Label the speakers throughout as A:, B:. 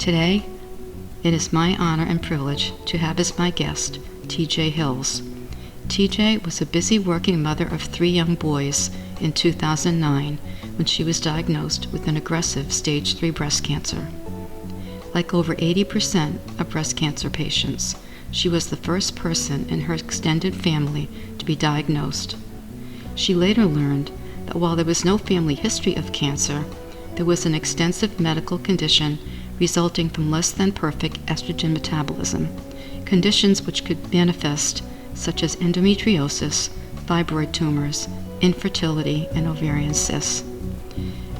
A: Today, it is my honor and privilege to have as my guest TJ Hills. TJ was a busy working mother of 3 young boys in 2009 when she was diagnosed with an aggressive stage 3 breast cancer. Like over 80% of breast cancer patients, she was the first person in her extended family to be diagnosed. She later learned that while there was no family history of cancer, there was an extensive medical condition resulting from less than perfect estrogen metabolism, conditions which could manifest such as endometriosis, fibroid tumors, infertility, and ovarian cysts.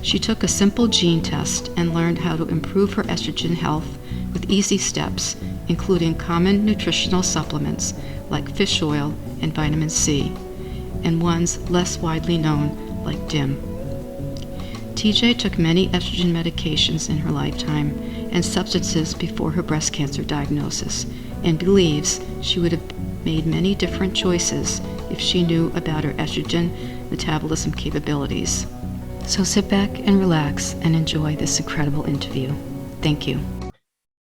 A: She took a simple gene test and learned how to improve her estrogen health with easy steps, including common nutritional supplements like fish oil and vitamin C, and ones less widely known like DIM. TJ took many estrogen medications in her lifetime and substances before her breast cancer diagnosis, and believes she would have made many different choices if she knew about her estrogen metabolism capabilities. So sit back and relax and enjoy this incredible interview. Thank you.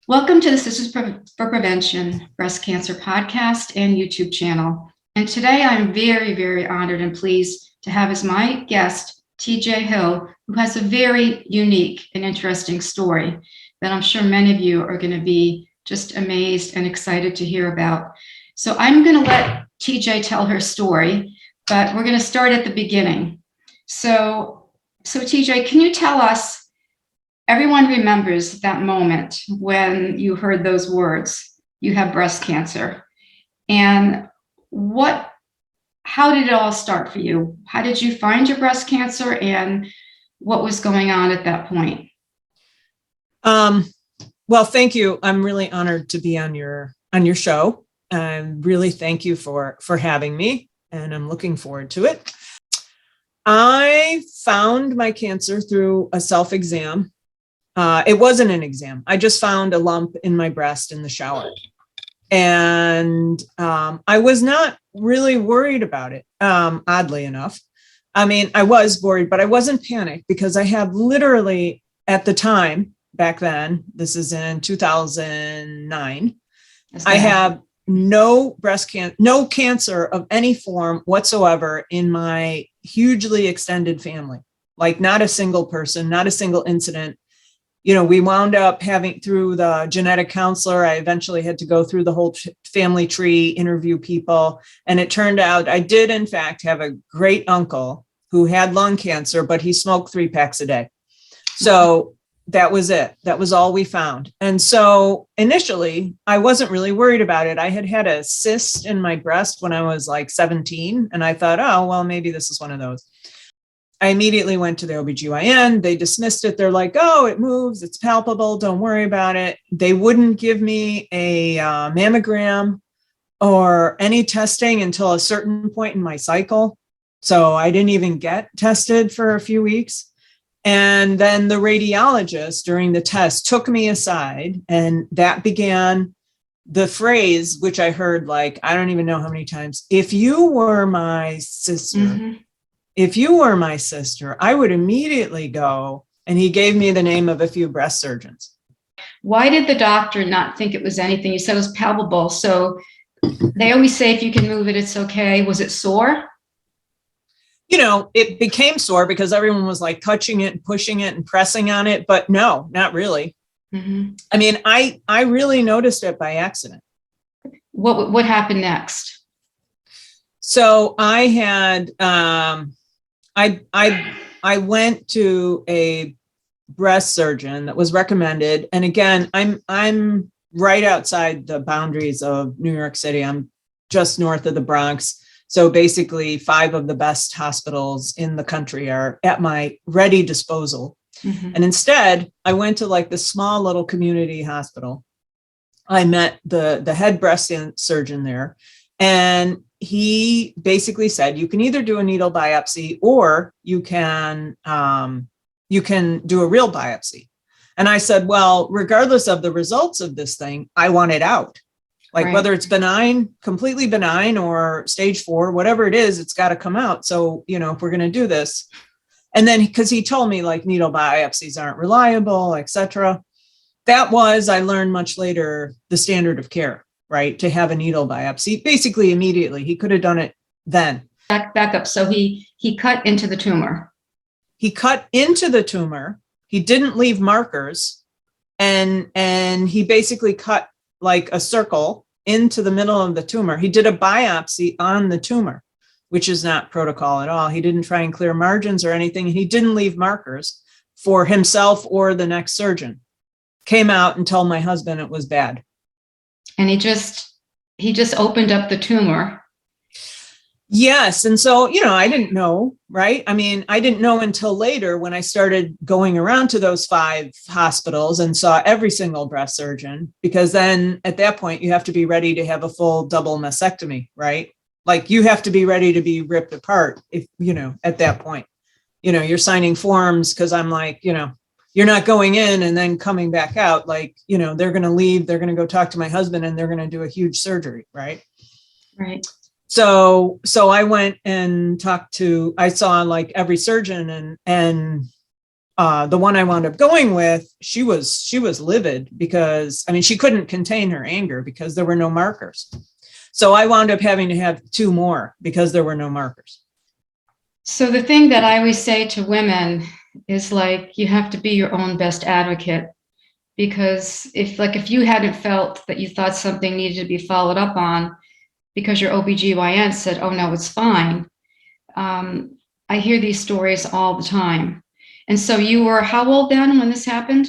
A: Welcome to the Sisters for Prevention Breast Cancer podcast and YouTube channel. And today I'm very, very honored and pleased to have as my guest TJ Hill, who has a very unique and interesting story that I'm sure many of you are going to be just amazed and excited to hear about. So I'm going to let TJ tell her story, but we're going to start at the beginning. So TJ, can you tell us, everyone remembers that moment when you heard those words, you have breast cancer, and how did it all start for you? How did you find your breast cancer, and what was going on at that point?
B: Well, thank you. I'm really honored to be on your show. Really thank you for having me, and I'm looking forward to it. I found my cancer through a self-exam. It wasn't an exam. I just found a lump in my breast in the shower. And I was not really worried about it, oddly enough. I mean, I was worried, but I wasn't panicked because I have literally, at the time, back then, this is in 2009, I have no no cancer of any form whatsoever in my hugely extended family. Like not a single person, not a single incident. You know, we wound up having, through the genetic counselor, I eventually had to go through the whole family tree, interview people. And it turned out I did, in fact, have a great uncle who had lung cancer, but he smoked 3 packs a day. So that was it. That was all we found. And so initially, I wasn't really worried about it. I had had a cyst in my breast when I was like 17. And I thought, oh, well, maybe this is one of those. I immediately went to the OBGYN. They dismissed it. They're like, oh, it moves. It's palpable. Don't worry about it. They wouldn't give me a mammogram or any testing until a certain point in my cycle. So I didn't even get tested for a few weeks. And then the radiologist during the test took me aside, and that began the phrase, which I heard like, I don't even know how many times, if you were my sister,
A: Mm-hmm.
B: If you were my sister, I would immediately go. And he gave me the name of a few breast surgeons.
A: Why did the doctor not think it was anything? You said it was palpable. So they always say if you can move it, it's okay. Was it sore?
B: You know, it became sore because everyone was like touching it and pushing it and pressing on it. But no, not really.
A: Mm-hmm.
B: I mean, I really noticed it by accident.
A: What happened next?
B: So I had, I went to a breast surgeon that was recommended. And again, I'm right outside the boundaries of New York City. I'm just north of the Bronx. So basically 5 of the best hospitals in the country are at my ready disposal.
A: Mm-hmm.
B: And instead I went to like this small little community hospital. I met the head breast surgeon there, and he basically said, you can either do a needle biopsy or you can do a real biopsy. And I said, well, regardless of the results of this thing, I want it out. Like
A: Right.
B: Whether it's benign, completely benign, or stage 4, whatever it is, it's got to come out. So, you know, if we're going to do this. And then because he told me like needle biopsies aren't reliable, etc. I learned much later, the standard of care, right? To have a needle biopsy, basically immediately. He could have done it then.
A: Back up. So he cut into the tumor.
B: He cut into the tumor. He didn't leave markers, and he basically cut like a circle into the middle of the tumor. He did a biopsy on the tumor, which is not protocol at all. He didn't try and clear margins or anything. He didn't leave markers for himself or the next surgeon. Came out and told my husband it was bad.
A: And he just opened up the tumor.
B: Yes. And so, I didn't know, right? I mean, I didn't know until later when I started going around to those 5 hospitals and saw every single breast surgeon, because then at that point you have to be ready to have a full double mastectomy, right? Like you have to be ready to be ripped apart if, at that point, you're signing forms, because I'm like, you're not going in and then coming back out. Like, they're going to leave, they're going to go talk to my husband and they're going to do a huge surgery. Right.
A: Right.
B: So I went and I saw like every surgeon, and the one I wound up going with, she was livid because, I mean, she couldn't contain her anger because there were no markers. So I wound up having to have 2 more because there were no markers.
A: So the thing that I always say to women is like, you have to be your own best advocate, because if you hadn't felt that you thought something needed to be followed up on because your OBGYN said, oh no, it's fine. I hear these stories all the time. And so you were how old then when this happened?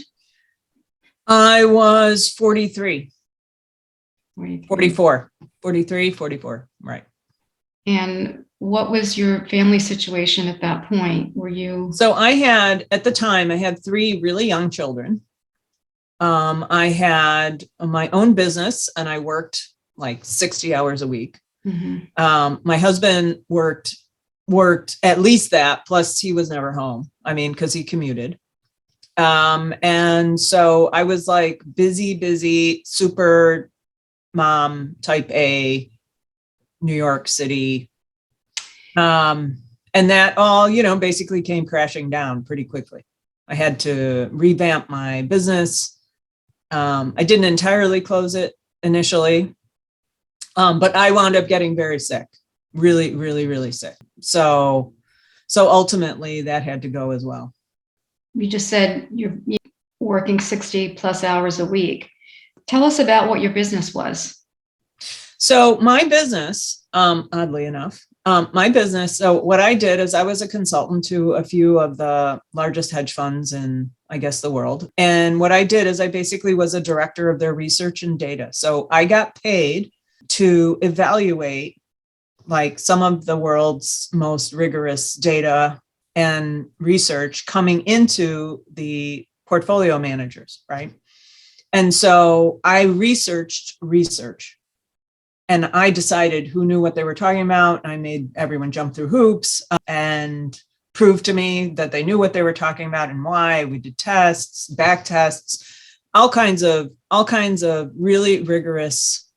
B: I was 43. 44, right.
A: And what was your family situation at that point?
B: So at the time, I had 3 really young children. I had my own business and I worked like 60 hours a week. Mm-hmm. My husband worked at least that, plus he was never home. I mean, because he commuted. And so I was like busy, super mom, type A, New York City. And that all, basically came crashing down pretty quickly. I had to revamp my business. I didn't entirely close it initially, but I wound up getting very sick, really, really, really sick. So ultimately that had to go as well.
A: You just said you're working 60 plus hours a week. Tell us about what your business was.
B: So my business, oddly enough, so what I did is I was a consultant to a few of the largest hedge funds in, I guess, the world. And what I did is I basically was a director of their research and data. So I got paid to evaluate like some of the world's most rigorous data and research coming into the portfolio managers, right? And so I researched research. And I decided who knew what they were talking about. I made everyone jump through hoops and proved to me that they knew what they were talking about and why. We did tests, back tests, all kinds of really rigorous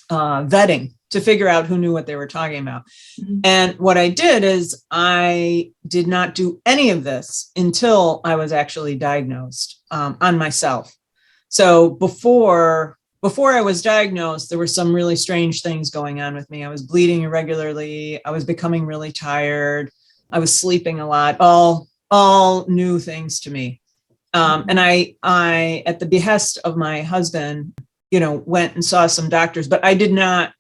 B: vetting to figure out who knew what they were talking about. Mm-hmm. And what I did is I did not do any of this until I was actually diagnosed on myself. So before I was diagnosed, there were some really strange things going on with me. I was bleeding irregularly. I was becoming really tired. I was sleeping a lot, all new things to me. And I, at the behest of my husband, went and saw some doctors, but I did not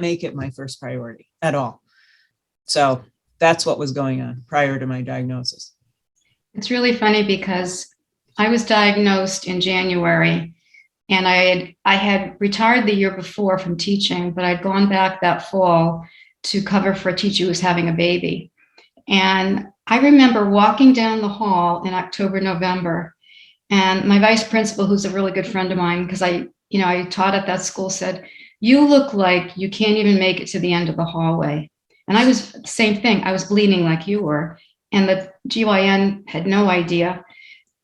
B: make it my first priority at all. So that's what was going on prior to my diagnosis.
A: It's really funny because I was diagnosed in January. And I had retired the year before from teaching, but I'd gone back that fall to cover for a teacher who was having a baby. And I remember walking down the hall in October, November, and my vice principal, who's a really good friend of mine, because I taught at that school, said, "You look like you can't even make it to the end of the hallway." And I was the same thing. I was bleeding like you were. And the GYN had no idea.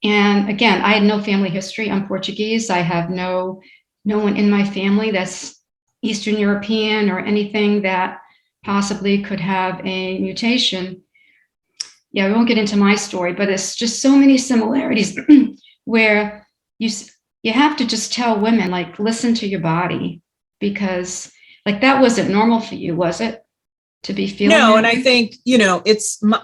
A: And again, I had no family history. I'm Portuguese. I have no one in my family that's Eastern European or anything that possibly could have a mutation. Yeah, we won't get into my story, but it's just so many similarities where you you have to just tell women, like, listen to your body, because like that wasn't normal for you, was it? To be feeling
B: No,
A: that
B: and I
A: way?
B: think,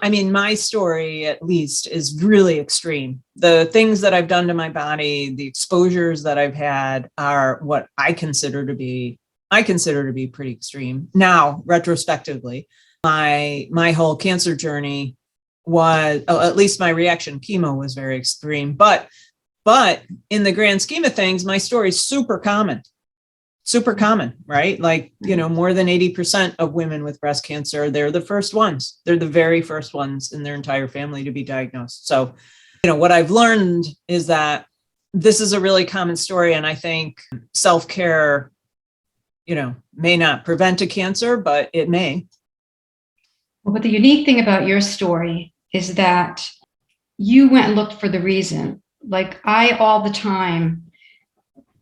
B: I mean, my story at least is really extreme. The things that I've done to my body, the exposures that I've had are what I consider to be pretty extreme. Now, retrospectively, my whole cancer journey was, at least my reaction to chemo was very extreme, but in the grand scheme of things, my story is super common, right? Like, more than 80% of women with breast cancer, they're the first ones. They're the very first ones in their entire family to be diagnosed. So, what I've learned is that this is a really common story. And I think self-care, may not prevent a cancer, but it may.
A: Well, but the unique thing about your story is that you went and looked for the reason. Like I, all the time,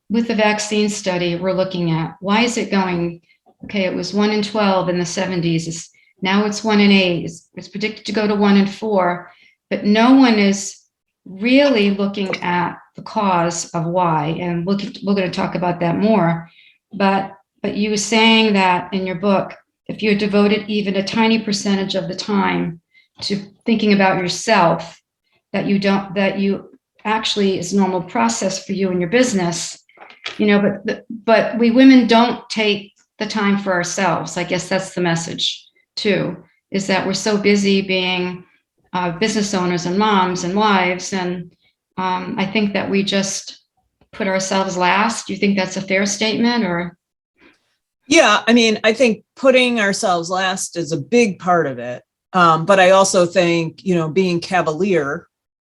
A: with the vaccine study, we're looking at why is it going, okay, it was 1 in 12 in the 70s. Now it's 1 in 8. It's predicted to go to 1 in 4. But no one is really looking at the cause of why. And we're going to talk about that more. But you were saying that in your book, if you're devoted even a tiny percentage of the time to thinking about yourself, that you actually is a normal process for you in your business. But we women don't take the time for ourselves. I guess that's the message too, is that we're so busy being business owners and moms and wives. And I think that we just put ourselves last. Do you think that's a fair statement, or?
B: Yeah, I mean, I think putting ourselves last is a big part of it. But I also think, being cavalier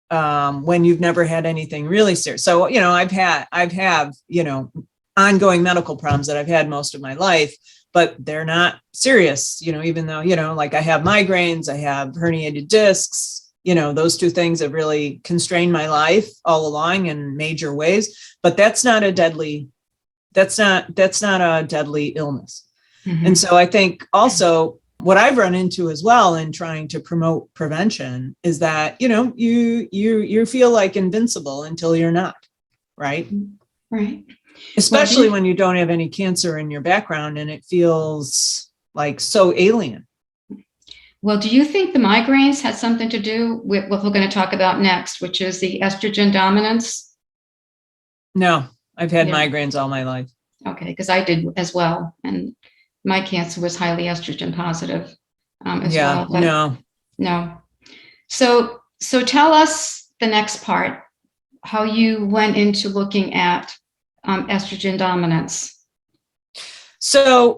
B: when you've never had anything really serious. So, I've had, ongoing medical problems that I've had most of my life, but they're not serious, even though, like I have migraines, I have herniated discs, those two things have really constrained my life all along in major ways, but that's not a deadly illness.
A: Mm-hmm.
B: And so I think also what I've run into as well in trying to promote prevention is that, you feel like invincible until you're not, right?
A: Right.
B: Especially when you don't have any cancer in your background and it feels like so alien.
A: Well, do you think the migraines had something to do with what we're going to talk about next, which is the estrogen dominance?
B: No, I've had migraines all my life.
A: Okay, because I did as well. And my cancer was highly estrogen positive as well. But no. So tell us the next part, how you went into looking at estrogen dominance.
B: So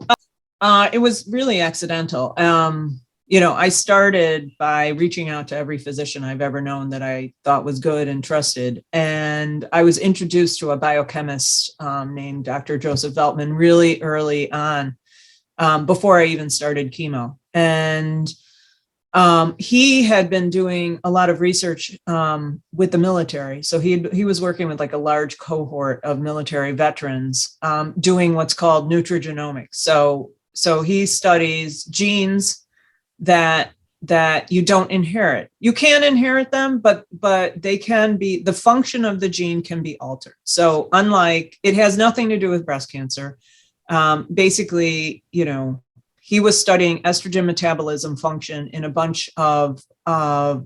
B: it was really accidental. I started by reaching out to every physician I've ever known that I thought was good and trusted. And I was introduced to a biochemist named Dr. Joseph Veltman really early on, before I even started chemo. And he had been doing a lot of research with the military. So he was working with like a large cohort of military veterans doing what's called nutrigenomics. So he studies genes that you don't inherit. You can inherit them, but they can be, the function of the gene can be altered. So unlike, it has nothing to do with breast cancer. Basically, he was studying estrogen metabolism function in a bunch of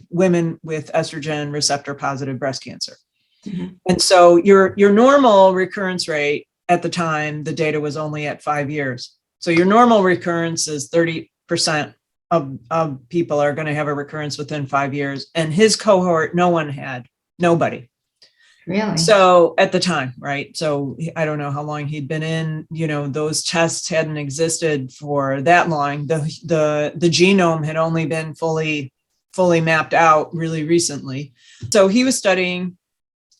B: women with estrogen receptor positive breast cancer. Mm-hmm. And so your normal recurrence rate at the time, the data was only at 5 years. So your normal recurrence is 30% of people are going to have a recurrence within 5 years. And his cohort, nobody.
A: Really?
B: So at the time, right? So I don't know how long he'd been in, those tests hadn't existed for that long. The genome had only been fully mapped out really recently. So he was studying,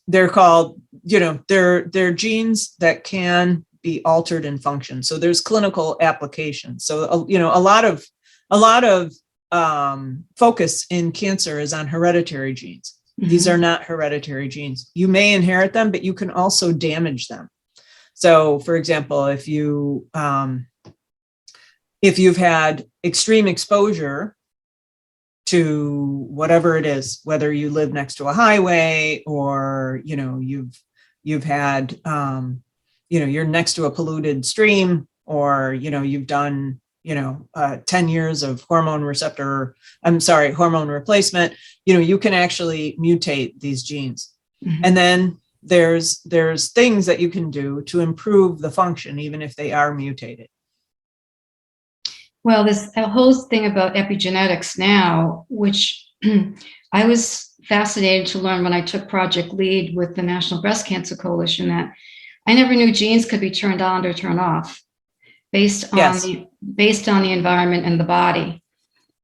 B: they're called, they're genes that can be altered in function. So there's clinical applications. So, a lot of focus in cancer is on hereditary genes. Mm-hmm. These are not hereditary genes. You may inherit them, but you can also damage them. So, for example, if you've had extreme exposure to whatever it is, whether you live next to a highway or, you've you've had, you're next to a polluted stream, or, you've done, 10 years of hormone replacement, you can actually mutate these genes. Mm-hmm. And then there's things that you can do to improve the function, even if they are mutated.
A: Well, there's a whole thing about epigenetics now, which I was fascinated to learn when I took Project Lead with the National Breast Cancer Coalition, that I never knew genes could be turned on or turned off based on the environment and the body.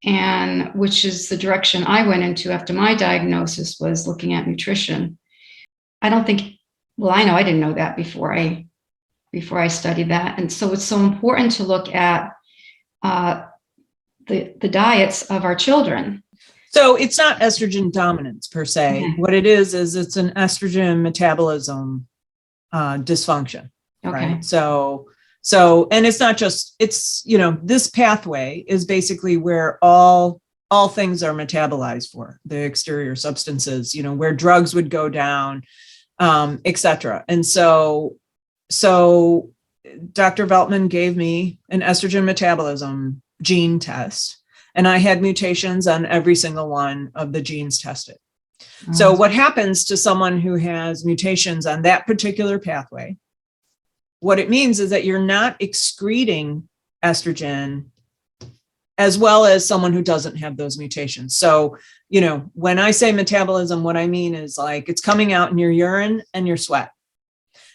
A: And which is the direction I went into after my diagnosis, was looking at nutrition. I know I didn't know that before I studied that. And so it's so important to look at the diets of our children.
B: So it's not estrogen dominance per se. Mm-hmm. What it is it's an estrogen metabolism dysfunction. Okay. Right? So, and it's not just, it's, this pathway is basically where all things are metabolized for, the exterior substances, where drugs would go down, et cetera. And so Dr. Veltman gave me an estrogen metabolism gene test, and I had mutations on every single one of the genes tested. Mm-hmm. So what happens to someone who has mutations on that particular pathway? What it means is that you're not excreting estrogen as well as someone who doesn't have those mutations. So, when I say metabolism, what I mean is like it's coming out in your urine and your sweat.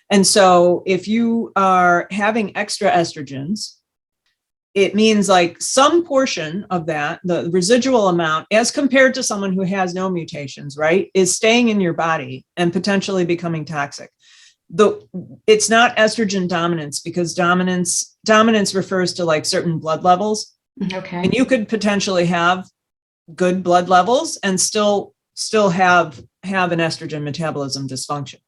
B: And so if you are having extra estrogens, it means like some portion of that, the residual amount, as compared to someone who has no mutations, right, is staying in your body and potentially becoming toxic. It's not estrogen dominance, because dominance refers to like certain blood levels. Okay. And you could potentially have good blood levels and still have an estrogen metabolism dysfunction.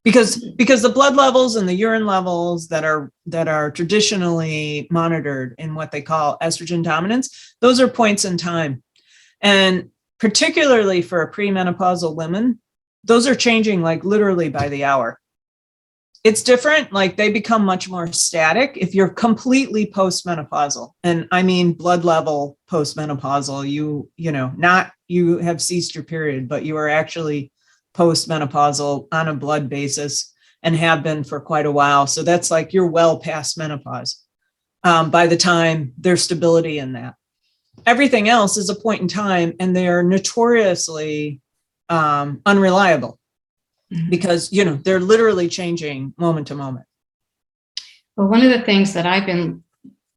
B: Because the blood levels and the urine levels that are traditionally monitored in what they call estrogen dominance, those are points in time. And particularly for premenopausal women, those are changing like literally by the hour. It's different, like they become much more static if you're completely postmenopausal. And I mean blood level postmenopausal, not you have ceased your period, but you are actually postmenopausal on a blood basis and have been for quite a while. So that's like you're well past menopause by the time there's stability in that. Everything else is a point in time, and they're notoriously unreliable. Because, they're literally changing moment to moment.
A: Well, one of the things that I've been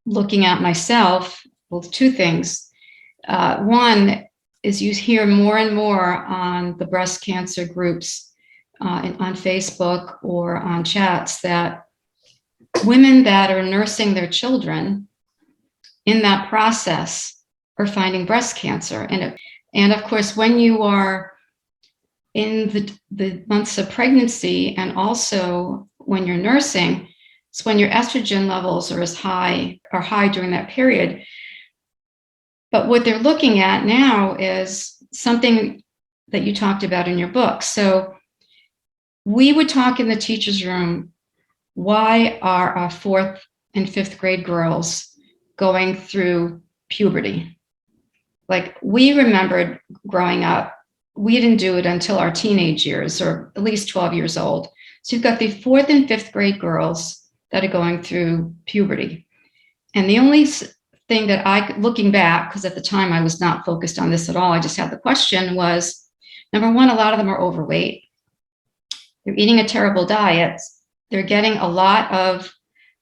A: looking at myself, well, two things. One is you hear more and more on the breast cancer groups on Facebook or on chats that women that are nursing their children in that process are finding breast cancer. And of course, when you are in the months of pregnancy, and also when you're nursing, it's when your estrogen levels are high during that period. But what they're looking at now is something that you talked about in your book. So we would talk in the teacher's room, why are our 4th and 5th grade girls going through puberty? Like, we remembered growing up, we didn't do it until our teenage years, or at least 12 years old. So you've got the 4th and 5th grade girls that are going through puberty. And the only thing that looking back, because at the time I was not focused on this at all, I just had the question, was, number one, a lot of them are overweight. They're eating a terrible diet. They're getting a lot of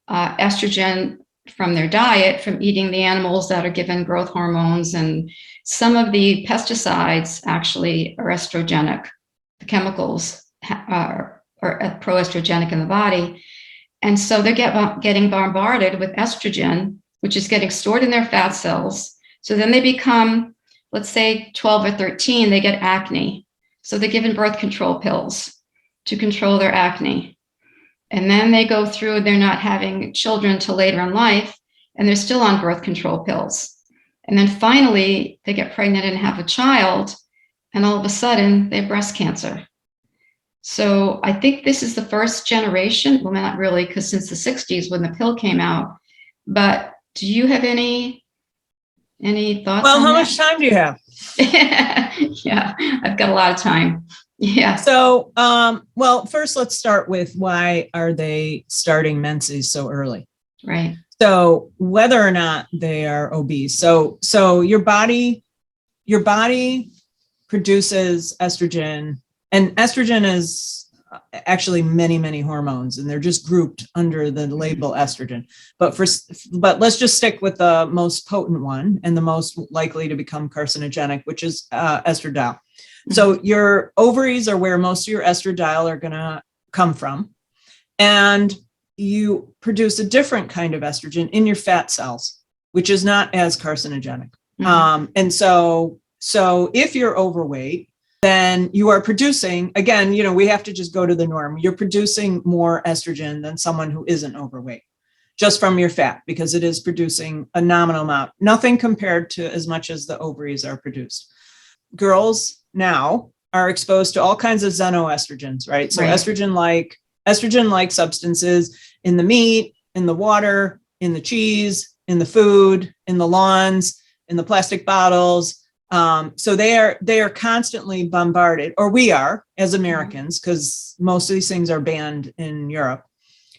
A: estrogen from their diet, from eating the animals that are given growth hormones, and some of the pesticides actually are estrogenic. The chemicals are proestrogenic in the body. And so they're getting bombarded with estrogen, which is getting stored in their fat cells. So then they become, let's say 12 or 13, they get acne. So they're given birth control pills to control their acne. And then they go through, they're not having children till later in life, and they're still on birth control pills. And then finally, they get pregnant and have a child, and all of a sudden, they have breast cancer. So I think this is the first generation. Well, not really, because since the 60s when the pill came out. But do you have any thoughts
B: Well,
A: on
B: how
A: that?
B: much time do you have?
A: Yeah, I've got a lot of time. Yeah.
B: So, well, first let's start with why are they starting menses so early?
A: Right.
B: So whether or not they are obese. So your body produces estrogen, and estrogen is actually many, many hormones, and they're just grouped under the label estrogen. But let's just stick with the most potent one and the most likely to become carcinogenic, which is estradiol. So your ovaries are where most of your estradiol are going to come from. And you produce a different kind of estrogen in your fat cells, which is not as carcinogenic. And so if you're overweight, then you are producing, again, we have to just go to the norm. You're producing more estrogen than someone who isn't overweight, just from your fat, because it is producing a nominal amount, nothing compared to as much as the ovaries are produced. Girls now are exposed to all kinds of xenoestrogens, right? So estrogen-like substances in the meat, in the water, in the cheese, in the food, in the lawns, in the plastic bottles. So they are constantly bombarded, or we are as Americans, because most of these things are banned in Europe.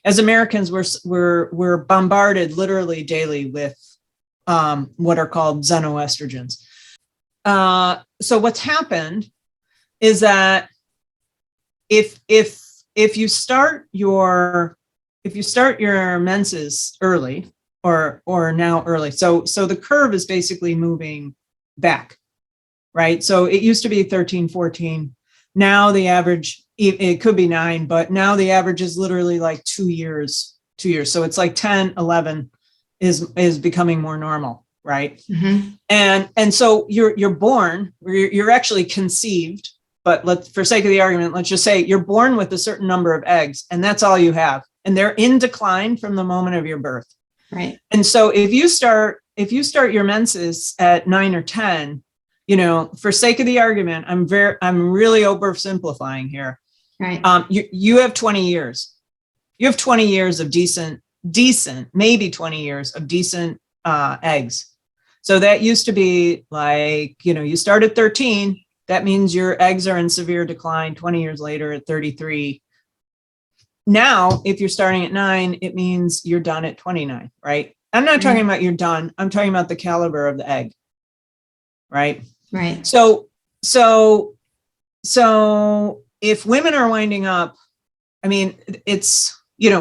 B: As Americans, we're bombarded literally daily with what are called xenoestrogens. So what's happened is that if you start your menses early, or now early, so the curve is basically moving back, right? So it used to be 13, 14. Now the average, it could be 9, but now the average is literally like 2 years. So it's like 10, 11 is becoming more normal, right? And so you're born, you're actually conceived, but for sake of the argument, let's just say you're born with a certain number of eggs, and that's all you have. And they're in decline from the moment of your birth.
A: Right.
B: And so if you start your menses at 9 or 10, for sake of the argument, I'm really oversimplifying here.
A: Right.
B: You have 20 years. You have 20 years of decent, maybe 20 years of decent eggs. So that used to be like, you start at 13, that means your eggs are in severe decline 20 years later at 33. Now, if you're starting at 9, it means you're done at 29, right? I'm not talking about you're done. I'm talking about the caliber of the egg, right?
A: Right.
B: So if women are winding up, I mean, it's,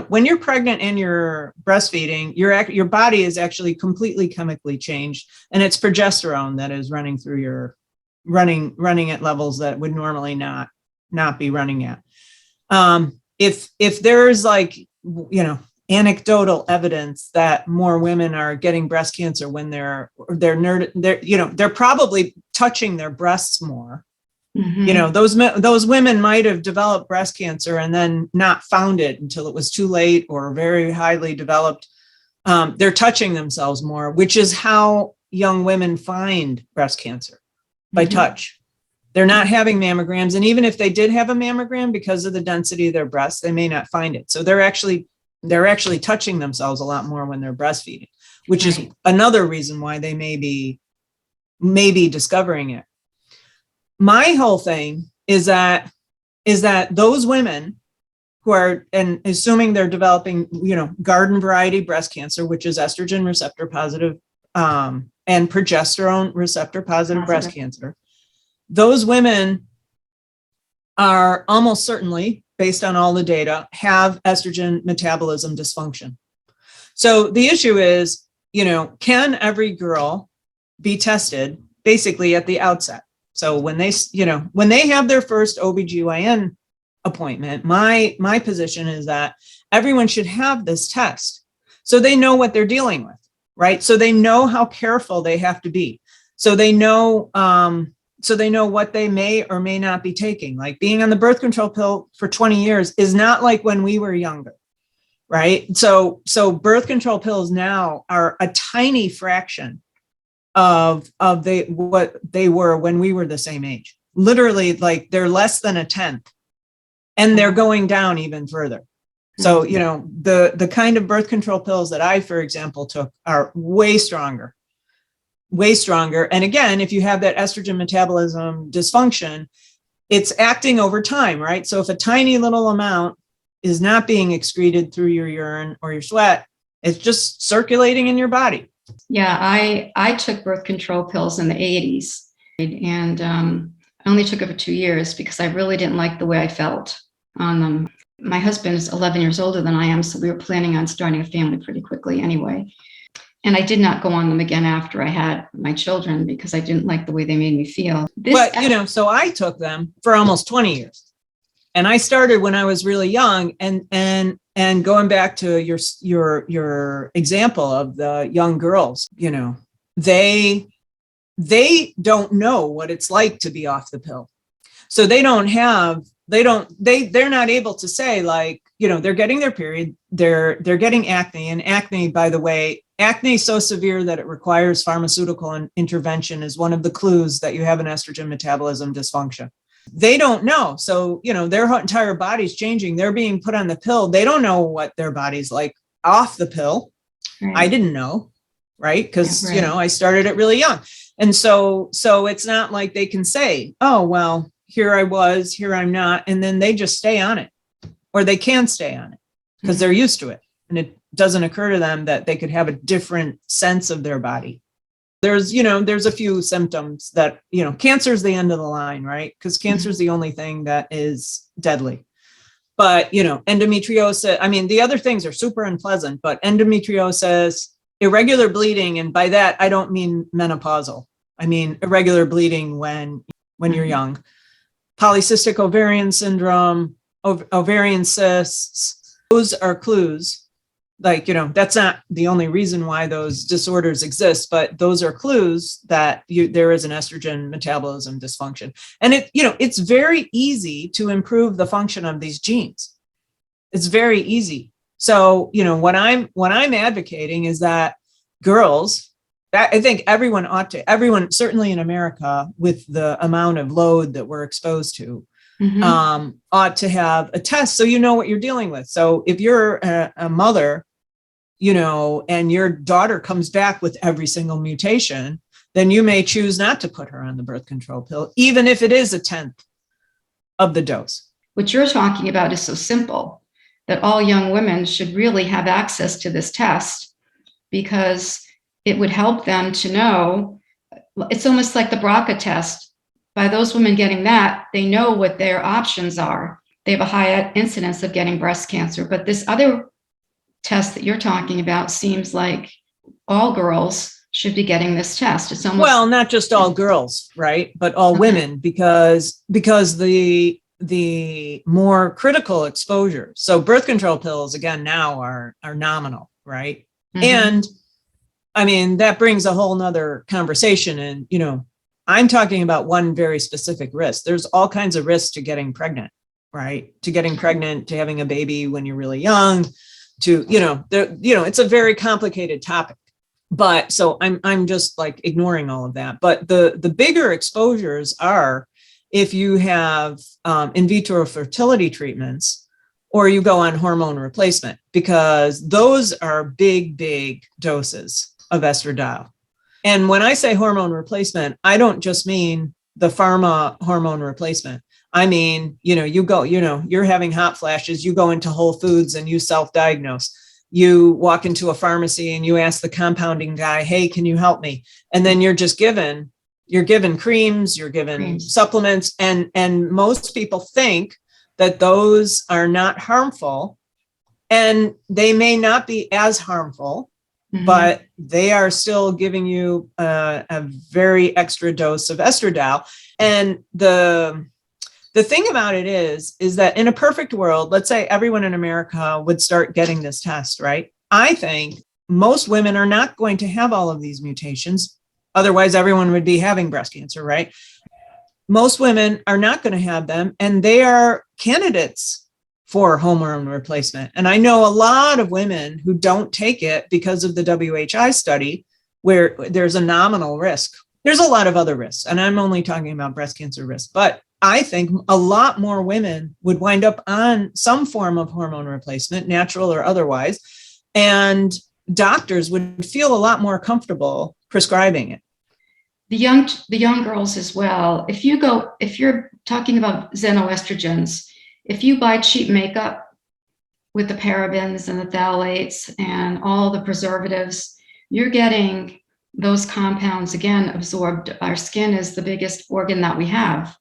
B: when you're pregnant and you're breastfeeding, your body is actually completely chemically changed, and it's progesterone that is running through your running at levels that would normally not be running at. If there's anecdotal evidence that more women are getting breast cancer when they're probably touching their breasts more. Those women might have developed breast cancer and then not found it until it was too late or very highly developed. They're touching themselves more, which is how young women find breast cancer, by touch. They're not having mammograms. And even if they did have a mammogram, because of the density of their breasts, they may not find it. So they're actually touching themselves a lot more when they're breastfeeding, which is another reason why they may be discovering it. My whole thing is that those women who are, and assuming they're developing, garden variety breast cancer, which is estrogen receptor positive, and progesterone receptor positive breast cancer, those women are almost certainly, based on all the data, have estrogen metabolism dysfunction. So the issue is, can every girl be tested basically at the outset? So when they have their first OBGYN appointment, my position is that everyone should have this test so they know what they're dealing with, right? So they know how careful they have to be. So they know what they may or may not be taking. Like being on the birth control pill for 20 years is not like when we were younger, right? So birth control pills now are a tiny fraction of what they were when we were the same age. Literally, like they're less than a tenth and they're going down even further. So, you know, the kind of birth control pills that I, for example, took are way stronger. And again, if you have that estrogen metabolism dysfunction, it's acting over time, right? So if a tiny little amount is not being excreted through your urine or your sweat, it's just circulating in your body.
A: Yeah, I took birth control pills in the 80s, and I only took it for 2 years because I really didn't like the way I felt on them. My husband is 11 years older than I am, so we were planning on starting a family pretty quickly anyway. And I did not go on them again after I had my children because I didn't like the way they made me feel.
B: But, you know, so I took them for almost 20 years. And I started when I was really young, and going back to your example of the young girls, you know, they don't know what it's like to be off the pill. So they're not able to say, like, you know, they're getting their period, they're getting acne, and acne, by the way, acne is so severe that it requires pharmaceutical intervention is one of the clues that you have an estrogen metabolism dysfunction. They don't know. So, you know, their entire body's changing. They're being put on the pill. They don't know what their body's like off the pill. Right. I didn't know, right? Because, you know, I started it really young. And so it's not like they can say, oh, well, here I was, here I'm not. And then they just stay on it, or they can stay on it because they're used to it. And it doesn't occur to them that they could have a different sense of their body. There's a few symptoms that, you know, cancer is the end of the line, right? Because cancer is the only thing that is deadly. But, you know, endometriosis, I mean, the other things are super unpleasant, but endometriosis, irregular bleeding, and by that, I don't mean menopausal. I mean irregular bleeding when you're young. Polycystic ovarian syndrome, ovarian cysts, those are clues. Like, you know, that's not the only reason why those disorders exist, but those are clues that there is an estrogen metabolism dysfunction. And it's very easy to improve the function of these genes. It's very easy. So, you know, what I'm advocating is that girls, I think everyone certainly in America, with the amount of load that we're exposed to, ought to have a test so you know what you're dealing with. So if you're a mother, you know, and your daughter comes back with every single mutation, then you may choose not to put her on the birth control pill, even if it is 1/10 of the dose.
A: What you're talking about is so simple that all young women should really have access to this test, because it would help them to know. It's almost like the BRCA test. By those women getting that, they know what their options are. They have a high incidence of getting breast cancer. But this other test that you're talking about seems like all girls should be getting this test. It's almost,
B: well, not just all girls, right? But all women, because the more critical exposure. So birth control pills, again, now are nominal, right? And I mean, that brings a whole nother conversation. And, you know, I'm talking about one very specific risk. There's all kinds of risks to getting pregnant, right? To getting pregnant, to having a baby when you're really young, to, it's a very complicated topic. But so I'm just like ignoring all of that. But the bigger exposures are if you have in vitro fertility treatments, or you go on hormone replacement, because those are big doses of estradiol. And when I say hormone replacement, I don't just mean the pharma hormone replacement. I mean, you're having hot flashes, you go into Whole Foods and you self-diagnose. You walk into a pharmacy and you ask the compounding guy, hey, can you help me? And then you're given creams, you're given supplements. And most people think that those are not harmful, and they may not be as harmful, but they are still giving you a very extra dose of estradiol. And the thing about it is that in a perfect world, let's say everyone in America would start getting this test, right? I think most women are not going to have all of these mutations. Otherwise, everyone would be having breast cancer, right? Most women are not going to have them, and they are candidates for hormone replacement. And I know a lot of women who don't take it because of the WHI study, where there's a nominal risk. There's a lot of other risks, and I'm only talking about breast cancer risk. But I think a lot more women would wind up on some form of hormone replacement, natural or otherwise, and doctors would feel a lot more comfortable prescribing it.
A: The young girls as well. If you're talking about xenoestrogens, if you buy cheap makeup with the parabens and the phthalates and all the preservatives, you're getting those compounds again absorbed. Our skin is the biggest organ that we have.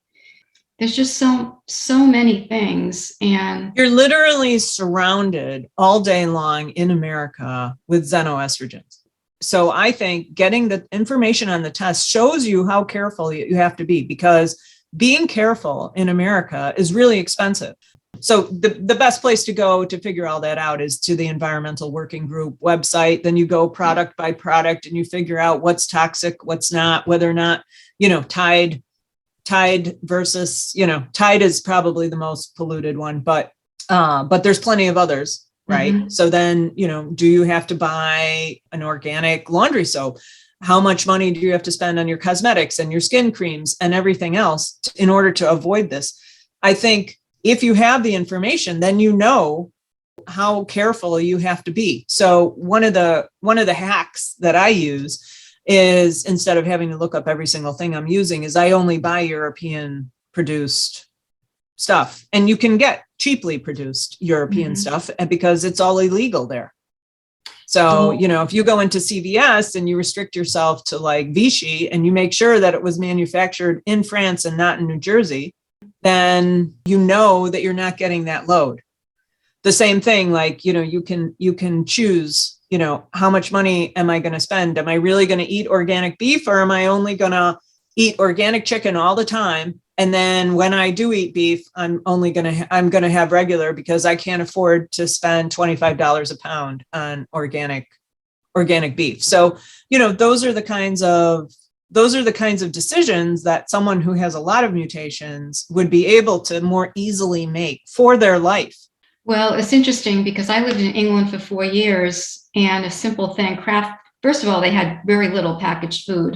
A: There's just so many things, and
B: you're literally surrounded all day long in America with xenoestrogens. So I think getting the information on the test shows you how careful you have to be, because being careful in America is really expensive. So the best place to go to figure all that out is to the Environmental Working Group website. Then you go product by product and you figure out what's toxic, what's not, whether or not, Tide versus, Tide is probably the most polluted one, but there's plenty of others, right? Mm-hmm. So then, do you have to buy an organic laundry soap? How much money do you have to spend on your cosmetics and your skin creams and everything else in order to avoid this? I think if you have the information, then you know how careful you have to be. So one of the hacks that I use is, instead of having to look up every single thing I'm using, is I only buy European produced stuff. And you can get cheaply produced European stuff because it's all illegal there. So, if you go into CVS and you restrict yourself to like Vichy and you make sure that it was manufactured in France and not in New Jersey, then you know that you're not getting that load. The same thing, like, you can choose, how much money am I going to spend? Am I really going to eat organic beef, or am I only going to eat organic chicken all the time? And then when I do eat beef, I'm going to have regular, because I can't afford to spend $25 a pound on organic beef. So, those are the kinds of decisions that someone who has a lot of mutations would be able to more easily make for their life.
A: Well, it's interesting because I lived in England for 4 years, and a simple thing, first of all, they had very little packaged food.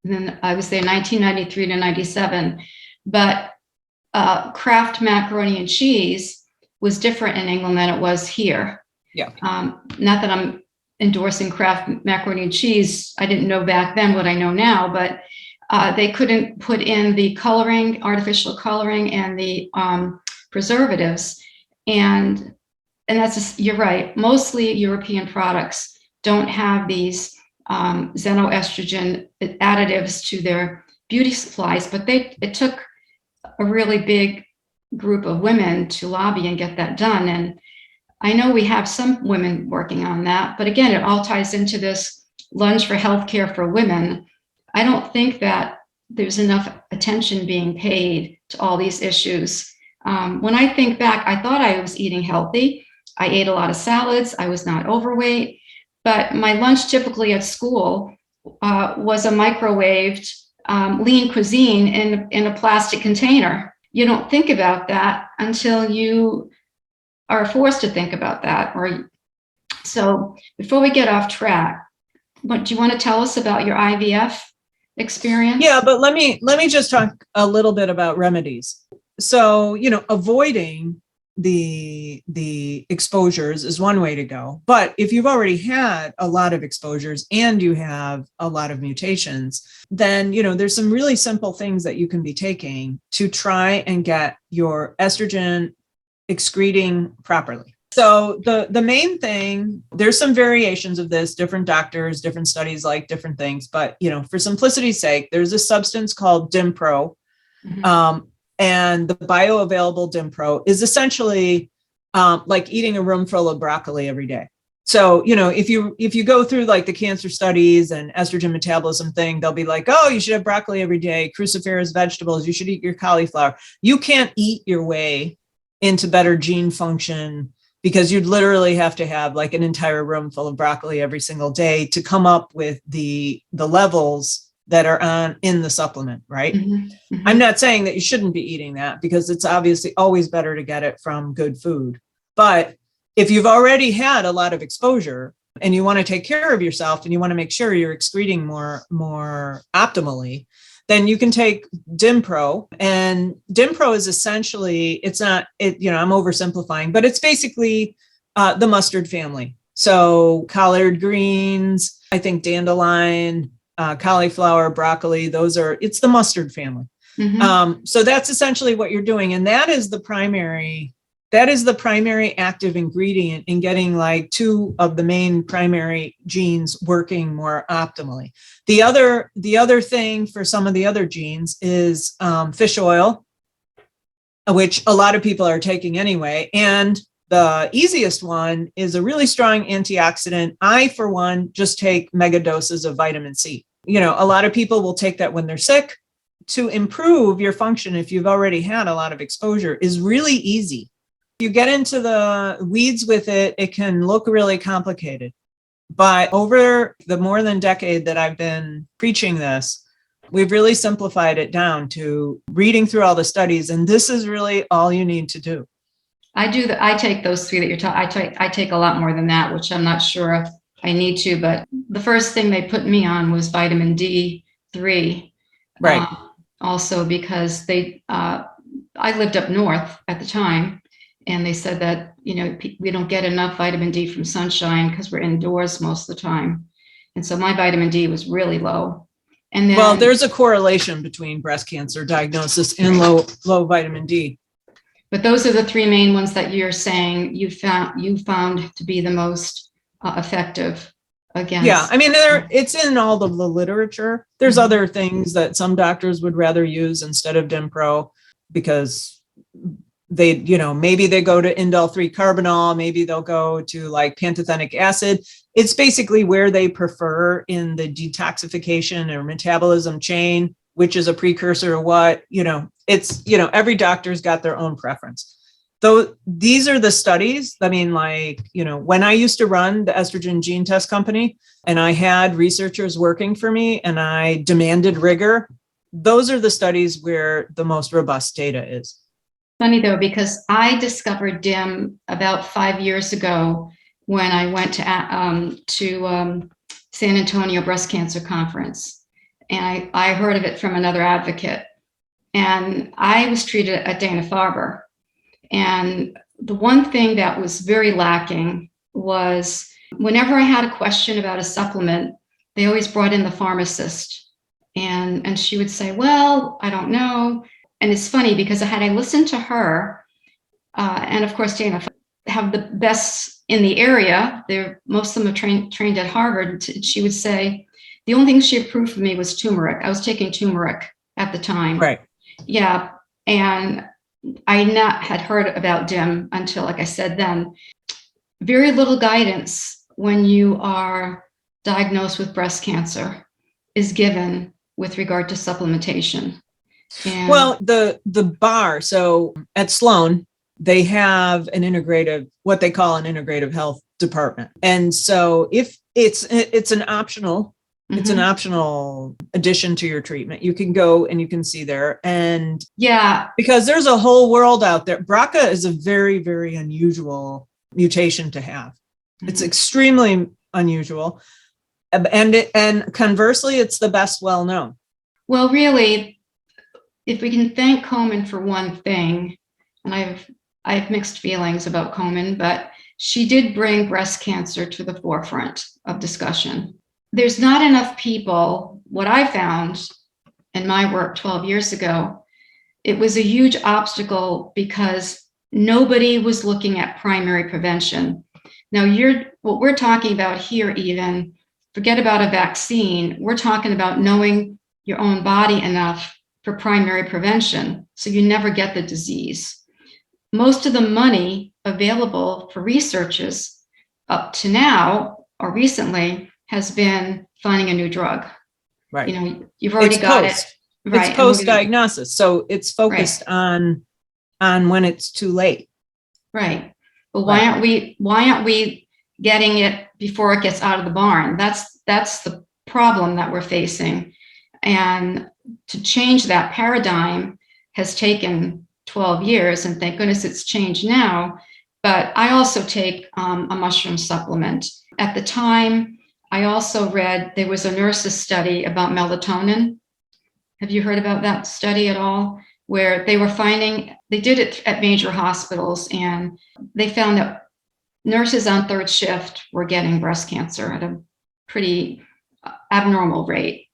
A: And then I was there 1993 to 97, but Kraft macaroni and cheese was different in England than it was here.
B: Yeah.
A: Not that I'm endorsing Kraft macaroni and cheese. I didn't know back then what I know now, but they couldn't put in the coloring, artificial coloring, and the preservatives. And that's just, you're right. Mostly European products don't have these xenoestrogen additives to their beauty supplies, but it took a really big group of women to lobby and get that done. And I know we have some women working on that, but again, it all ties into this lunge for healthcare for women. I don't think that there's enough attention being paid to all these issues. When I think back, I thought I was eating healthy. I ate a lot of salads. I was not overweight, but my lunch typically at school was a microwaved lean cuisine in a plastic container. You don't think about that until you are forced to think about that. So before we get off track, do you want to tell us about your IVF experience?
B: Yeah, but let me just talk a little bit about remedies. So, avoiding the exposures is one way to go. But if you've already had a lot of exposures and you have a lot of mutations, then, there's some really simple things that you can be taking to try and get your estrogen excreting properly. So the main thing, there's some variations of this, different doctors, different studies like different things. But, for simplicity's sake, there's a substance called Dimpro. And the bioavailable Dimpro is essentially like eating a room full of broccoli every day. So, if you go through like the cancer studies and estrogen metabolism thing, they'll be like, oh, you should have broccoli every day, cruciferous vegetables, you should eat your cauliflower. You can't eat your way into better gene function, because you'd literally have to have like an entire room full of broccoli every single day to come up with the levels that are in the supplement, right? I'm not saying that you shouldn't be eating that, because it's obviously always better to get it from good food. But if you've already had a lot of exposure and you want to take care of yourself and you want to make sure you're excreting more optimally, then you can take Dimpro. And Dimpro is essentially, I'm oversimplifying, but it's basically the mustard family. So collard greens, I think dandelion, cauliflower, broccoli, it's the mustard family. Mm-hmm. So that's essentially what you're doing. And that is the primary active ingredient in getting like two of the main primary genes working more optimally. The other thing for some of the other genes is fish oil, which a lot of people are taking anyway. And the easiest one is a really strong antioxidant. I, for one, just take mega doses of vitamin C. A lot of people will take that when they're sick. To improve your function, if you've already had a lot of exposure, is really easy. If you get into the weeds with it, it can look really complicated. But over the more than decade that I've been preaching this, we've really simplified it down to reading through all the studies. And this is really all you need to do.
A: I take those three that you're talking. I take a lot more than that, which I'm not sure I need to. But the first thing they put me on was vitamin D3.
B: Right.
A: Also because I lived up north at the time, and they said that, we don't get enough vitamin D from sunshine because we're indoors most of the time. And so my vitamin D was really low. And then,
B: well, there's a correlation between breast cancer diagnosis and low vitamin D.
A: But those are the three main ones that you're saying you found to be the most effective against.
B: Yeah, I mean, it's in all of the literature. There's mm-hmm. other things that some doctors would rather use instead of Dimpro because they, maybe they go to indole 3-carbinol, maybe they'll go to like pantothenic acid. It's basically where they prefer in the detoxification or metabolism chain, which is a precursor of what, it's, every doctor's got their own preference. Though these are the studies. I mean, when I used to run the estrogen gene test company and I had researchers working for me and I demanded rigor, those are the studies where the most robust data is.
A: Funny though, because I discovered DIM about 5 years ago when I went to San Antonio Breast Cancer Conference. And I heard of it from another advocate. And I was treated at Dana-Farber. And the one thing that was very lacking was whenever I had a question about a supplement, they always brought in the pharmacist. And she would say, well, I don't know. And it's funny because had I listened to her, and of course, Dana have the best in the area. Most of them are trained at Harvard. She would say, the only thing she approved for me was turmeric. I was taking turmeric at the time.
B: Right.
A: Yeah. And I had heard about DIM until, like I said, then very little guidance when you are diagnosed with breast cancer is given with regard to supplementation. And
B: well, the bar. So at Sloan, they have what they call an integrative health department. And so if it's an optional, mm-hmm. it's an optional addition to your treatment. You can go and you can see there. And
A: yeah,
B: because there's a whole world out there. BRCA is a very, very unusual mutation to have. Mm-hmm. It's extremely unusual. And conversely, it's the best well known.
A: Well, really, if we can thank Komen for one thing, and I have mixed feelings about Komen, but she did bring breast cancer to the forefront of discussion. There's not enough people. What I found in my work 12 years ago, it was a huge obstacle because nobody was looking at primary prevention. Now, what we're talking about here, even forget about a vaccine. We're talking about knowing your own body enough for primary prevention, so you never get the disease. Most of the money available for researchers up to now or recently has been finding a new drug.
B: Right.
A: You've already got it.
B: Right. It's post-diagnosis, so it's focused on when it's too late.
A: Right. But why aren't we getting it before it gets out of the barn? That's the problem that we're facing. And to change that paradigm has taken 12 years, and thank goodness it's changed now. But I also take a mushroom supplement. At the time, I also read there was a nurse's study about melatonin, Have you heard about that study at all? Where they were finding, they did it at major hospitals, and they found that nurses on third shift were getting breast cancer at a pretty abnormal rate.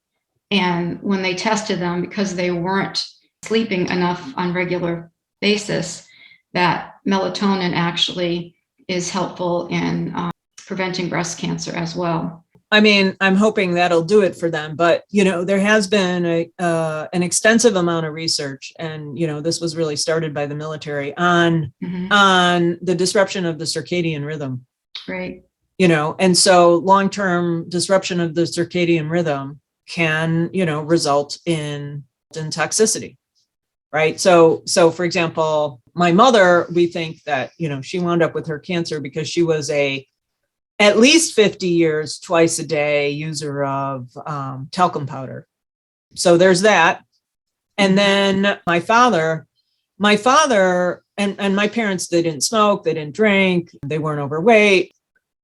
A: And when they tested them, because they weren't sleeping enough on regular basis, that melatonin actually is helpful in preventing breast cancer as well.
B: I mean, I'm hoping that'll do it for them. But, there has been an extensive amount of research, and, this was really started by the military on the disruption of the circadian rhythm.
A: Right.
B: And so long-term disruption of the circadian rhythm can, result in toxicity. Right. So for example, my mother, we think that, she wound up with her cancer because she was at least 50 years, twice a day user of talcum powder. So there's that. And then my father and my parents, they didn't smoke, they didn't drink, they weren't overweight.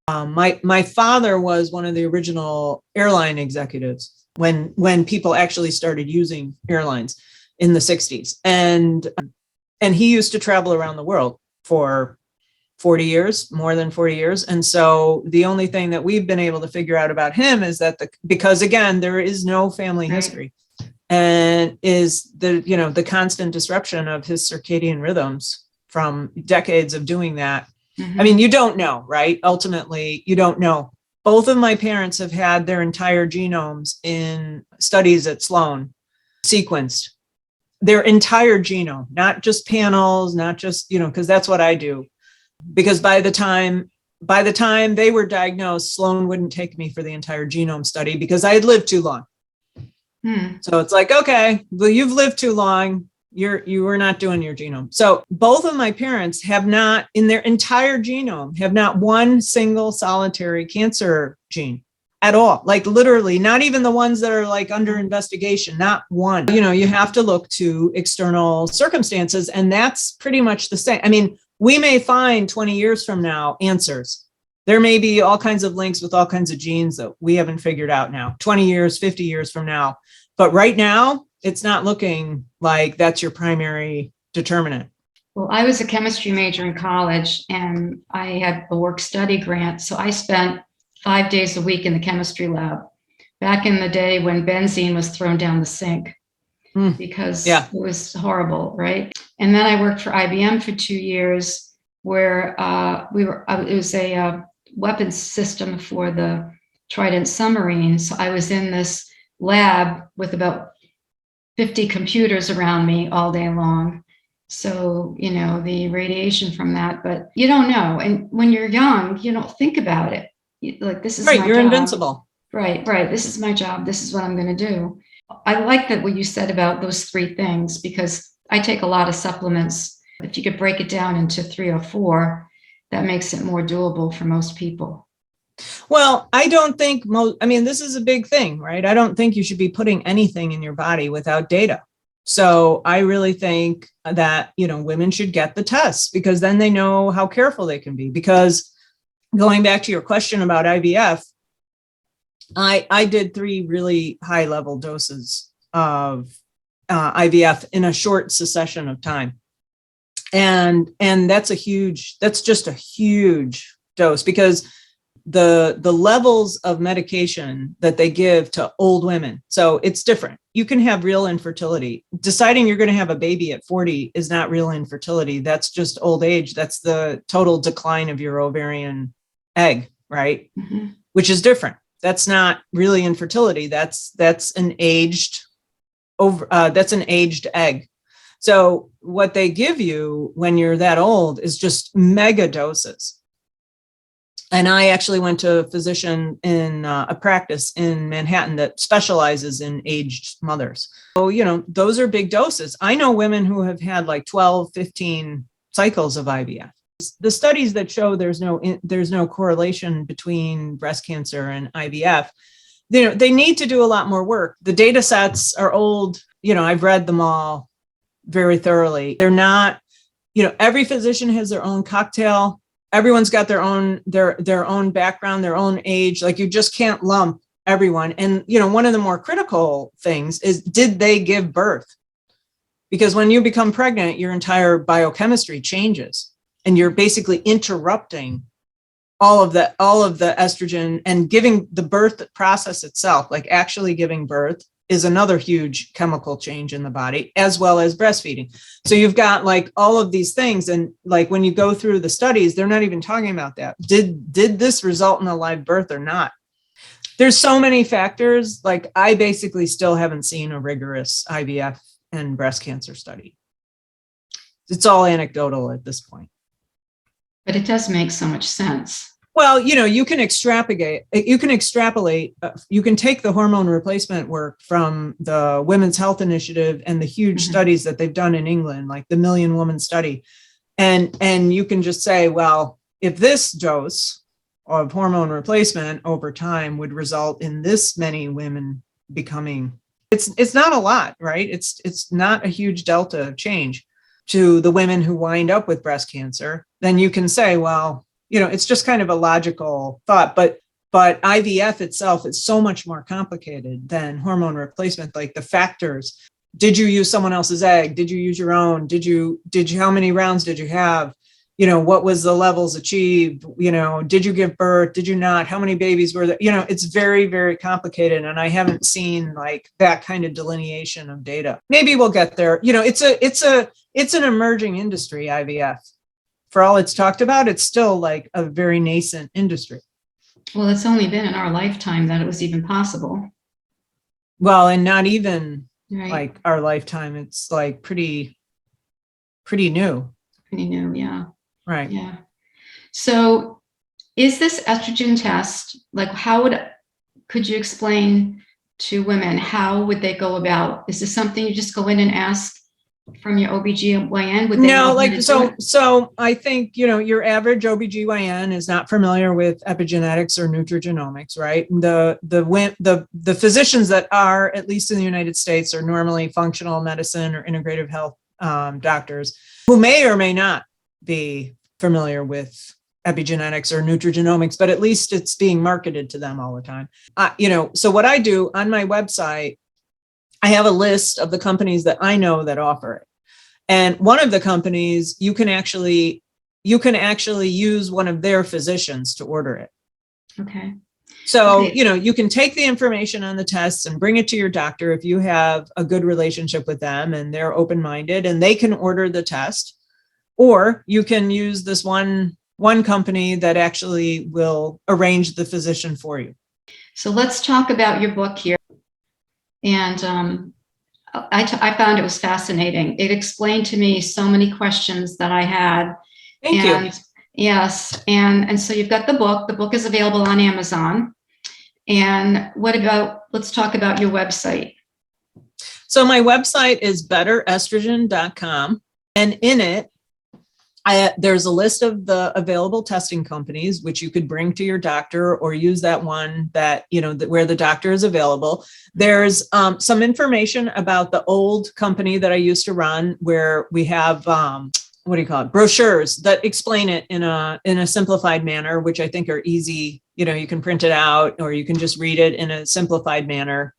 B: My father was one of the original airline executives when people actually started using airlines in the 60s. And he used to travel around the world for 40 years, more than 40 years. And so the only thing that we've been able to figure out about him is that because again, there is no family history, and is the constant disruption of his circadian rhythms from decades of doing that. I mean, you don't know, right? Ultimately, you don't know. Both of my parents have had their entire genomes in studies at Sloan sequenced. Their entire genome, not just panels, not just, because that's what I do. Because by the time they were diagnosed, Sloan wouldn't take me for the entire genome study because I had lived too long. So it's like, okay, well, you've lived too long. You were not doing your genome. So both of my parents have not, in their entire genome, have not one single solitary cancer gene at all. Like literally, not even the ones that are like under investigation, not one. You have to look to external circumstances, and that's pretty much the same. I mean, we may find 20 years from now answers. There may be all kinds of links with all kinds of genes that we haven't figured out now, 20 years, 50 years from now. But right now, it's not looking like that's your primary determinant.
A: Well, I was a chemistry major in college, and I had a work study grant. So I spent 5 days a week in the chemistry lab back in the day when benzene was thrown down the sink because it was horrible, right? And then I worked for IBM for 2 years, where it was a weapons system for the Trident submarines. So I was in this lab with about 50 computers around me all day long. So, the radiation from that, but you don't know. And when you're young, you don't think about it. Like, this is
B: right. You're
A: job.
B: Invincible.
A: Right. This is my job. This is what I'm going to do. I like that what you said about those 3 things, because I take a lot of supplements. If you could break it down into 3 or 4, that makes it more doable for most people.
B: Well, I don't think this is a big thing, right? I don't think you should be putting anything in your body without data. So I really think that, women should get the tests, because then they know how careful they can be. Because going back to your question about IVF, I did 3 really high level doses of IVF in a short succession of time. And that's just a huge dose, because the levels of medication that they give to old women. So it's different. You can have real infertility. Deciding you're going to have a baby at 40 is not real infertility. That's just old age. That's the total decline of your ovarian egg, right? Which is different. That's not really infertility. That's an aged egg. So what they give you when you're that old is just mega doses. And I actually went to a physician in a practice in Manhattan that specializes in aged mothers. So, those are big doses. I know women who have had like 12, 15 cycles of IVF. The studies that show there's no correlation between breast cancer and IVF, they need to do a lot more work. The data sets are old. I've read them all very thoroughly. They're not, every physician has their own cocktail. Everyone's got their own background, their own age. Like, you just can't lump everyone. And, one of the more critical things is, did they give birth? Because when you become pregnant, your entire biochemistry changes and you're basically interrupting all of the estrogen, and giving the birth process itself, like actually giving birth, is another huge chemical change in the body, as well as breastfeeding. So you've got like all of these things. And like when you go through the studies, they're not even talking about that. Did this result in a live birth or not? There's so many factors. Like I basically still haven't seen a rigorous IVF and breast cancer study. It's all anecdotal at this point.
A: But it does make so much sense.
B: Well, you can extrapolate, you can take the hormone replacement work from the Women's Health Initiative and the huge studies that they've done in England, like the Million Woman Study. And you can just say, well, if this dose of hormone replacement over time would result in this many women becoming, it's not a lot, right? It's not a huge delta of change to the women who wind up with breast cancer. Then you can say, well, it's just kind of a logical thought, but IVF itself is so much more complicated than hormone replacement. Like the factors, did you use someone else's egg? Did you use your own? How many rounds did you have? What was the levels achieved? Did you give birth? Did you not? How many babies were there? It's very, very complicated. And I haven't seen like that kind of delineation of data. Maybe we'll get there. It's an emerging industry, IVF. For all it's talked about, it's still like a very nascent industry.
A: Well, it's only been in our lifetime that it was even possible.
B: Well, and not even
A: right.
B: Like our lifetime. It's like pretty new.
A: Pretty new, yeah.
B: Right.
A: Yeah. So is this estrogen test, like could you explain to women, how would they go about? Is this something you just go in and ask from your OBGYN? Would they
B: no, like, so I think, your average OBGYN is not familiar with epigenetics or nutrigenomics, right? The physicians that are, at least in the United States, are normally functional medicine or integrative health doctors who may or may not be familiar with epigenetics or nutrigenomics, but at least it's being marketed to them all the time. So what I do on my website, I have a list of the companies that I know that offer it. And one of the companies, you can actually use one of their physicians to order it.
A: Okay.
B: So, you can take the information on the tests and bring it to your doctor if you have a good relationship with them and they're open-minded, and they can order the test. Or you can use this one company that actually will arrange the physician for you.
A: So let's talk about your book here. And I found it was fascinating. It explained to me so many questions that I had.
B: Thank you.
A: Yes. And so you've got the book. The book is available on Amazon. And let's talk about your website.
B: So my website is betterestrogen.com. And in it, there's a list of the available testing companies, which you could bring to your doctor or use that one that, where the doctor is available. There's some information about the old company that I used to run, where we have, brochures that explain it in a simplified manner, which I think are easy. You can print it out or you can just read it in a simplified manner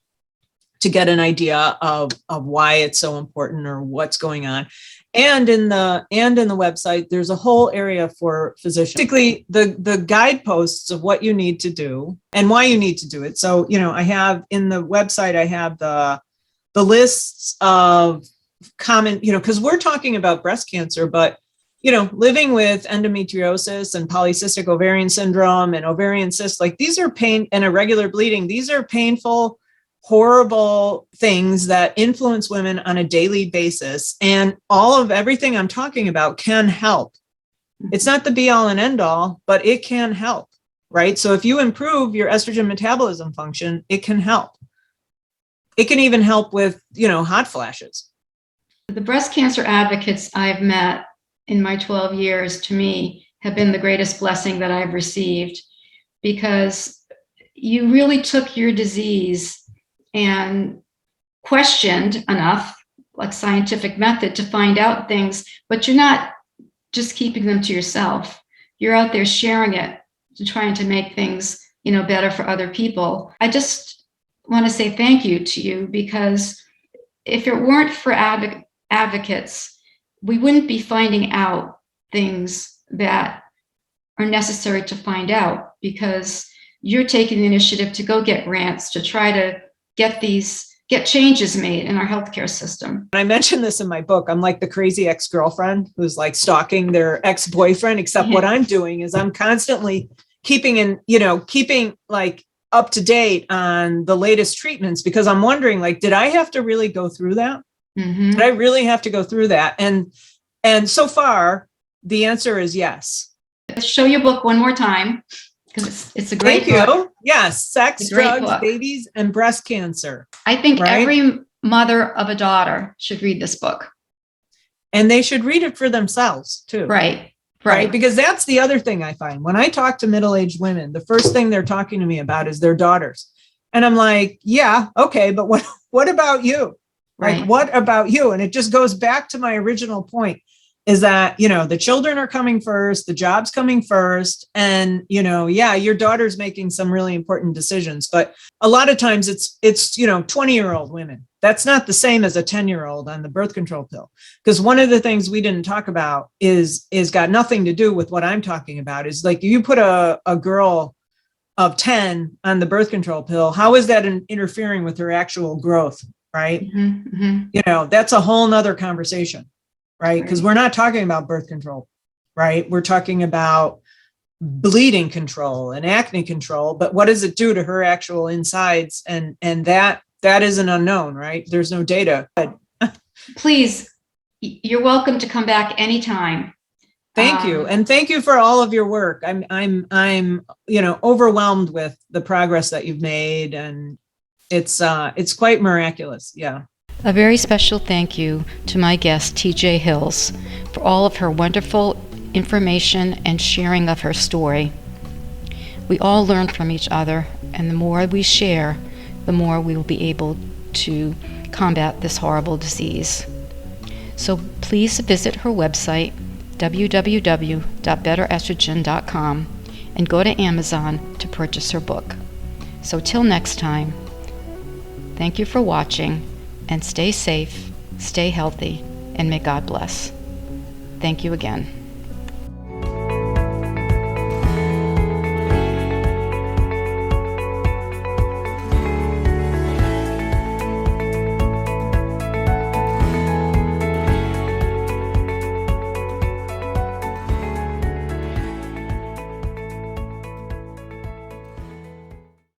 B: to get an idea of why it's so important or what's going on. And in the website, there's a whole area for physicians, basically the guideposts of what you need to do and why you need to do it. So, I have in the website, I have the lists of common, because we're talking about breast cancer, but, living with endometriosis and polycystic ovarian syndrome and ovarian cysts, like these are pain and irregular bleeding. These are painful, horrible things that influence women on a daily basis. And everything I'm talking about can help. It's not the be all and end all, but it can help, right? So if you improve your estrogen metabolism function, it can help. It can even help with, hot flashes.
A: The breast cancer advocates I've met in my 12 years, to me, have been the greatest blessing that I've received, because you really took your disease and questioned enough, like scientific method, to find out things, but you're not just keeping them to yourself. You're out there sharing it, trying to make things, better for other people. I just want to say thank you to you, because if it weren't for advocates, we wouldn't be finding out things that are necessary to find out, because you're taking the initiative to go get grants to try to get changes made in our healthcare system.
B: I mentioned this in my book. I'm like the crazy ex-girlfriend who's like stalking their ex-boyfriend, except what I'm doing is I'm constantly keeping like up to date on the latest treatments, because I'm wondering, like, did I have to really go through that?
A: Mm-hmm.
B: Did I really have to go through that? And so far, the answer is yes.
A: Show your book one more time, because it's a great book.
B: Thank you. Yes, Sex, Drugs, Babies, and Breast Cancer.
A: I think every mother of a daughter should read this book.
B: And they should read it for themselves too.
A: Right.
B: Because that's the other thing I find. When I talk to middle-aged women, the first thing they're talking to me about is their daughters. And I'm like, yeah, okay, but what about you? Like, what about you? And it just goes back to my original point, is that, the children are coming first, the job's coming first. And, your daughter's making some really important decisions. But a lot of times it's 20-year-old women. That's not the same as a 10-year-old on the birth control pill. Because one of the things we didn't talk about is got nothing to do with what I'm talking about, is like, you put a girl of 10 on the birth control pill, how is that interfering with her actual growth? Right.
A: Mm-hmm.
B: That's a whole nother conversation. Right. Because we're not talking about birth control. Right. We're talking about bleeding control and acne control. But what does it do to her actual insides? And that is an unknown. Right. There's no data.
A: Please, you're welcome to come back anytime.
B: Thank you. And thank you for all of your work. I'm overwhelmed with the progress that you've made, and it's quite miraculous. Yeah.
A: A very special thank you to my guest, TJ Hills, for all of her wonderful information and sharing of her story. We all learn from each other, and the more we share, the more we will be able to combat this horrible disease. So please visit her website, www.betterestrogen.com, and go to Amazon to purchase her book. So till next time, thank you for watching, and stay safe, stay healthy, and may God bless. Thank you again.